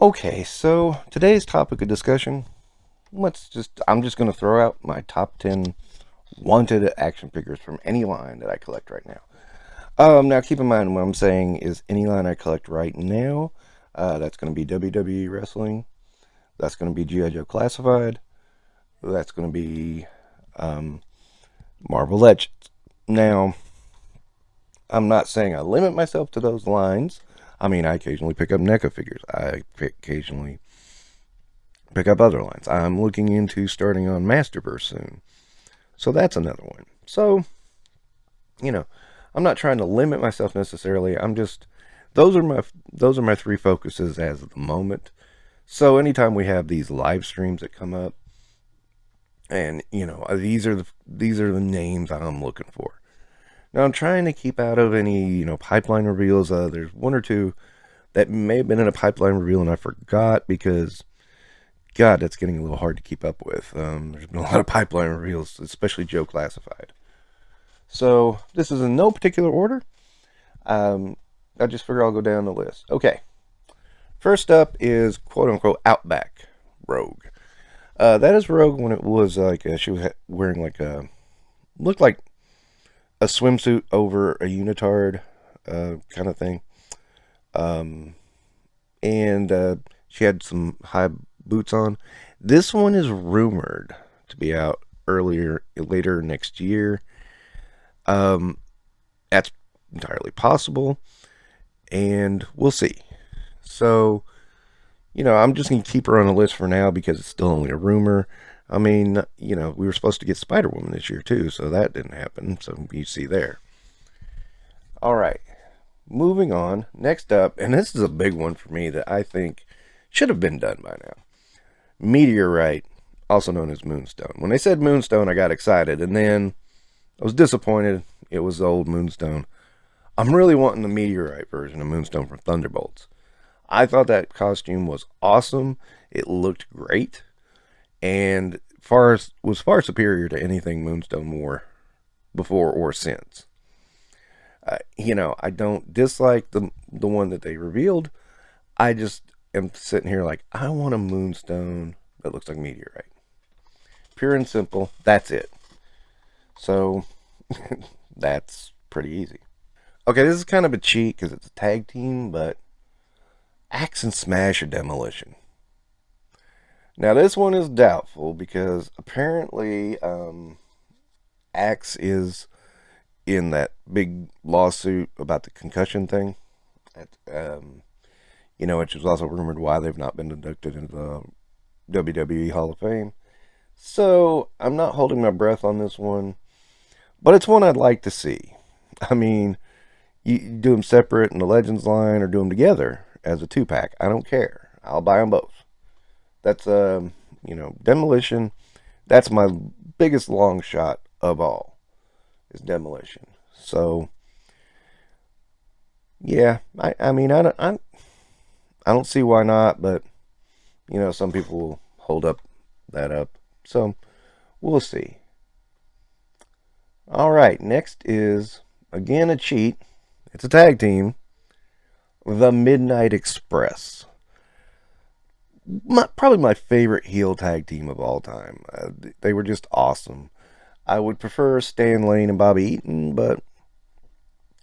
Okay, so today's topic of discussion, I'm just going to throw out my top 10 wanted action figures from any line that I collect right now. Now keep in mind what I'm saying is any line I collect right now, that's going to be WWE Wrestling, that's going to be G.I. Joe Classified, that's going to be um, Marvel Legends. Now, I'm not saying I limit myself to those lines. I mean, I occasionally pick up NECA figures. I occasionally pick up other lines. I'm looking into starting on Masterverse soon. So that's another one. So, you know, I'm not trying to limit myself necessarily. I'm just those are my three focuses as of the moment. So anytime we have these live streams that come up, and these are the names I'm looking for. Now I'm trying to keep out of any pipeline reveals. There's one or two that may have been in a pipeline reveal and I forgot because God, that's getting a little hard to keep up with. There's been a lot of pipeline reveals, especially Joe Classified. So this is in no particular order. I just figure I'll go down the list. Okay, first up is quote unquote Outback Rogue. That is Rogue when it was like she was wearing like looked like a swimsuit over a unitard kind of thing. Um, and she had some high boots on. This one is rumored to be out later next year. Um, that's entirely possible, and we'll see. So, I'm just going to keep her on the list for now because it's still only a rumor. I mean, we were supposed to get Spider Woman this year too, so that didn't happen. So you see there. All right, moving on. Next up, and this is a big one for me that I think should have been done by now. Meteorite, also known as Moonstone. When they said Moonstone, I got excited, and then I was disappointed. It was the old Moonstone. I'm really wanting the Meteorite version of Moonstone from Thunderbolts. I thought that costume was awesome. It looked great, and was far superior to anything Moonstone wore before or since. I don't dislike the one that they revealed. I just am sitting here like I want a Moonstone that looks like Meteorite. Pure and simple. That's it. So that's pretty easy. Okay, this is kind of a cheat because it's a tag team, but Axe and Smash or Demolition. Now this one is doubtful because apparently Axe is in that big lawsuit about the concussion thing. Which was also rumored why they've not been inducted into the WWE Hall of Fame. So I'm not holding my breath on this one, but it's one I'd like to see. I mean, you do them separate in the Legends line or do them together as a 2-pack. I don't care. I'll buy them both. That's Demolition. That's my biggest long shot of all is Demolition. So yeah, I mean I don't see why not, but some people will hold that up. So we'll see. All right, next is again a cheat. It's a tag team. The Midnight Express. Probably my favorite heel tag team of all time. They were just awesome. I would prefer Stan Lane and Bobby Eaton, but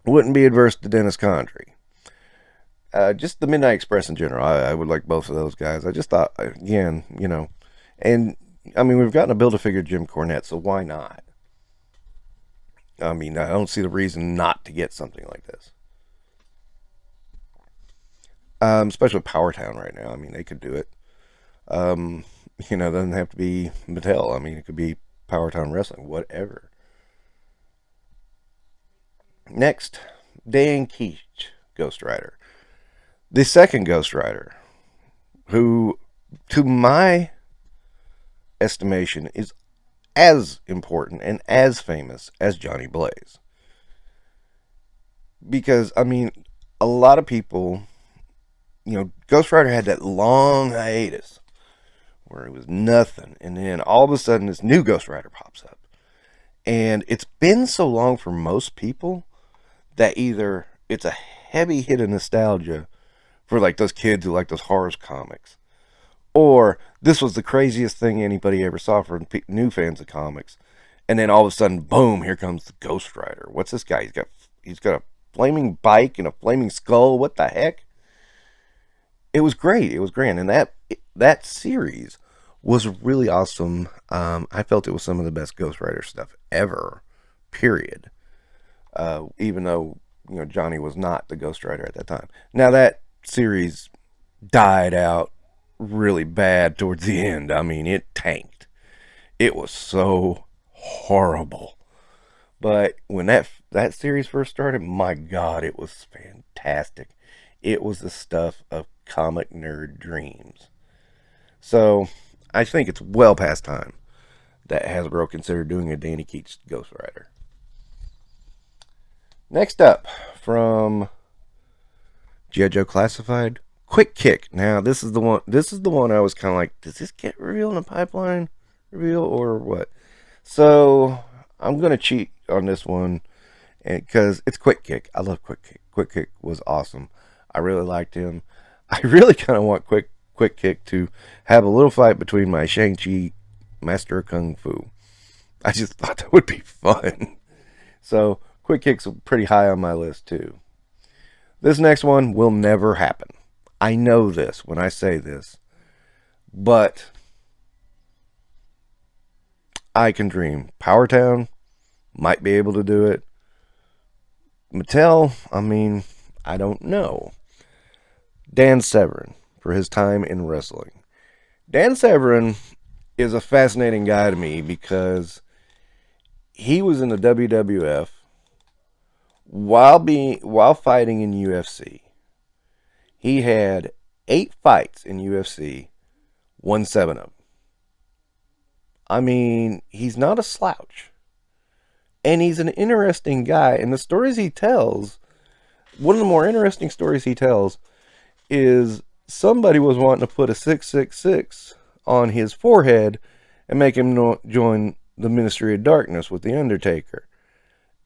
wouldn't be adverse to Dennis Condrey. Just the Midnight Express in general. I would like both of those guys. I just thought, again, and I mean, we've gotten a Build-A-Figure Jim Cornette, so why not? I mean, I don't see the reason not to get something like this. Especially with Power Town right now. I mean, they could do it. It doesn't have to be Mattel. I mean, it could be Power Town Wrestling, whatever. Next, Dan Keach, Ghost Rider. The second Ghost Rider, who, to my estimation, is as important and as famous as Johnny Blaze. Because, I mean, a lot of people, Ghost Rider had that long hiatus where it was nothing. And then all of a sudden, this new Ghost Rider pops up. And it's been so long for most people that either it's a heavy hit of nostalgia for like those kids who like those horror comics. Or this was the craziest thing anybody ever saw for new fans of comics. And then all of a sudden, boom, here comes the Ghost Rider. What's this guy? He's got a flaming bike and a flaming skull. What the heck? It was great. It was grand. And that series was really awesome. I felt it was some of the best Ghost Rider stuff ever. Period. Even though, Johnny was not the Ghost Rider at that time. Now that series died out really bad towards the end. I mean, it tanked. It was so horrible. But when that series first started, my God, it was fantastic. It was the stuff of comic nerd dreams. So I think it's well past time that Hasbro considered doing a Danny Keats Ghost Rider. Next up, from G.I. Joe Classified, Quick Kick. Now this is the one I was kind of like, does this get revealed in the pipeline reveal or what? So I'm gonna cheat on this one, because it's Quick Kick. I love Quick Kick. Quick Kick was awesome. I really liked him. I really kind of want Quick Kick to have a little fight between my Shang-Chi Master of Kung Fu. I just thought that would be fun. So Quick Kick's pretty high on my list too. This next one will never happen. I know this when I say this, but I can dream. Power Town might be able to do it. Mattel, I mean, I don't know. Dan Severn, for his time in wrestling. Dan Severn is a fascinating guy to me because he was in the WWF while fighting in UFC. He had 8 fights in UFC, won 7 of them. I mean, he's not a slouch. And he's an interesting guy. And the stories he tells, one of the more interesting stories he tells is somebody was wanting to put a 666 on his forehead and make him join the Ministry of Darkness with The Undertaker.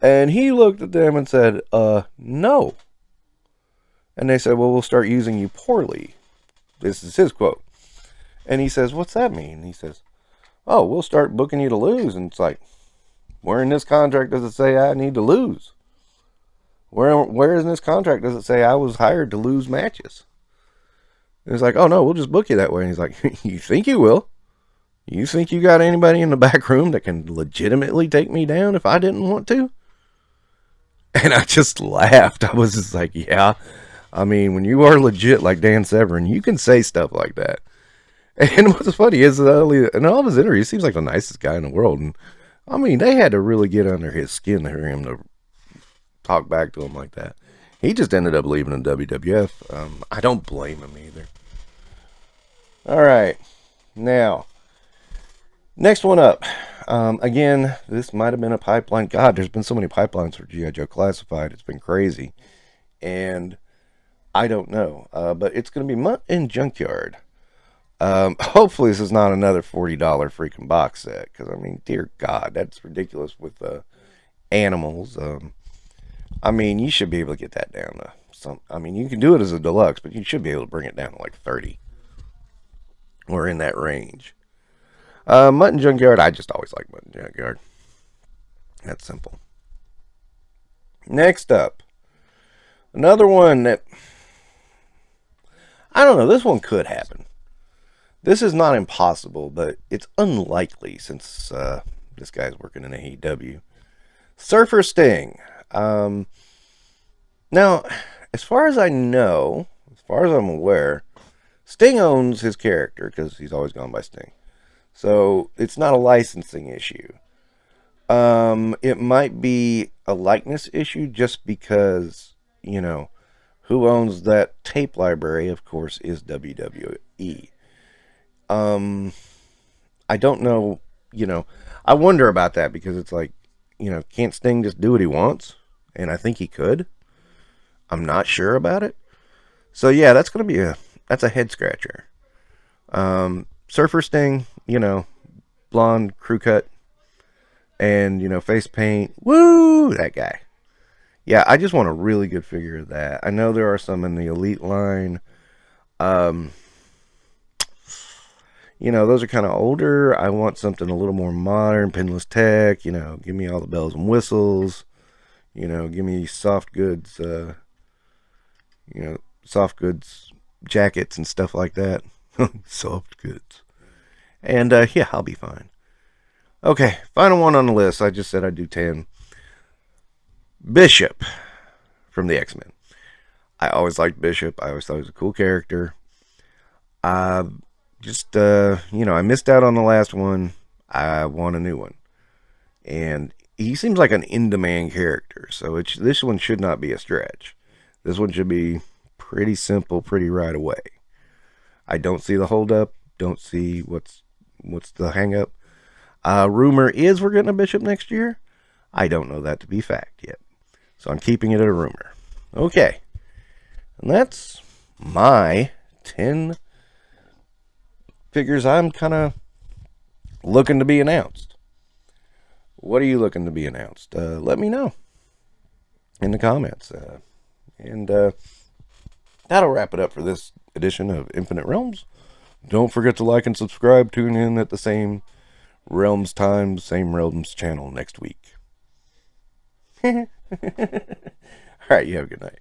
And he looked at them and said, no. And they said, well, we'll start using you poorly. This is his quote. And he says, what's that mean? And he says, oh, we'll start booking you to lose. And it's like, where in this contract does it say I need to lose? Where in this contract does it say I was hired to lose matches? And it's like, oh no, we'll just book you that way. And he's like, you think you will? You think you got anybody in the back room that can legitimately take me down if I didn't want to? And I just laughed. I was just like, yeah. I mean, when you are legit like Dan Severn, you can say stuff like that. And what's funny is, in all of his interviews, he seems like the nicest guy in the world. And I mean, they had to really get under his skin to hear him to talk back to him like that. He just ended up leaving the WWF. I don't blame him either. All right. Now, next one up. Again, this might have been a pipeline. God, there's been so many pipelines for G.I. Joe Classified. It's been crazy. And I don't know. But it's going to be Mutt and Junkyard. Hopefully this is not another $40 freaking box set. Because, I mean, dear God, that's ridiculous with animals. I mean, you should be able to get that down to some. I mean, you can do it as a deluxe, but you should be able to bring it down to like 30. Or in that range. Mutt and Junkyard, I just always like Mutt and Junkyard. That's simple. Next up. Another one that, I don't know, this one could happen. This is not impossible, but it's unlikely since this guy's working in AEW. Surfer Sting. Now, as far as I know, as far as I'm aware, Sting owns his character because he's always gone by Sting. So it's not a licensing issue. It might be a likeness issue just because, you know, who owns that tape library, of course, is WWE. I don't know, you know, I wonder about that because it's like, you know, can't Sting just do what he wants? And I think he could. I'm not sure about it. So yeah, that's going to be that's a head scratcher. Surfer Sting, you know, blonde, crew cut, and, you know, face paint. Woo! That guy. Yeah, I just want a really good figure of that. I know there are some in the Elite line. Um, those are kind of older. I want something a little more modern, pinless tech. Give me all the bells and whistles. Give me soft goods. Soft goods jackets and stuff like that. Soft goods. And yeah, I'll be fine. Okay, final one on the list. I just said I'd do 10. Bishop from the X-Men. I always liked Bishop. I always thought he was a cool character. I missed out on the last one. I want a new one. And he seems like an in-demand character, so this one should not be a stretch. This one should be pretty simple, pretty right away. I don't see the holdup. Don't see what's the hang-up. Rumor is we're getting a Bishop next year. I don't know that to be fact yet. So I'm keeping it at a rumor. Okay. And that's my 10 figures I'm kind of looking to be announced. What are you looking to be announced? Let me know in the comments. And that'll wrap it up for this edition of Infinite Realms. Don't forget to like and subscribe. Tune in at the same Realms time, same Realms channel next week. All right, you have a good night.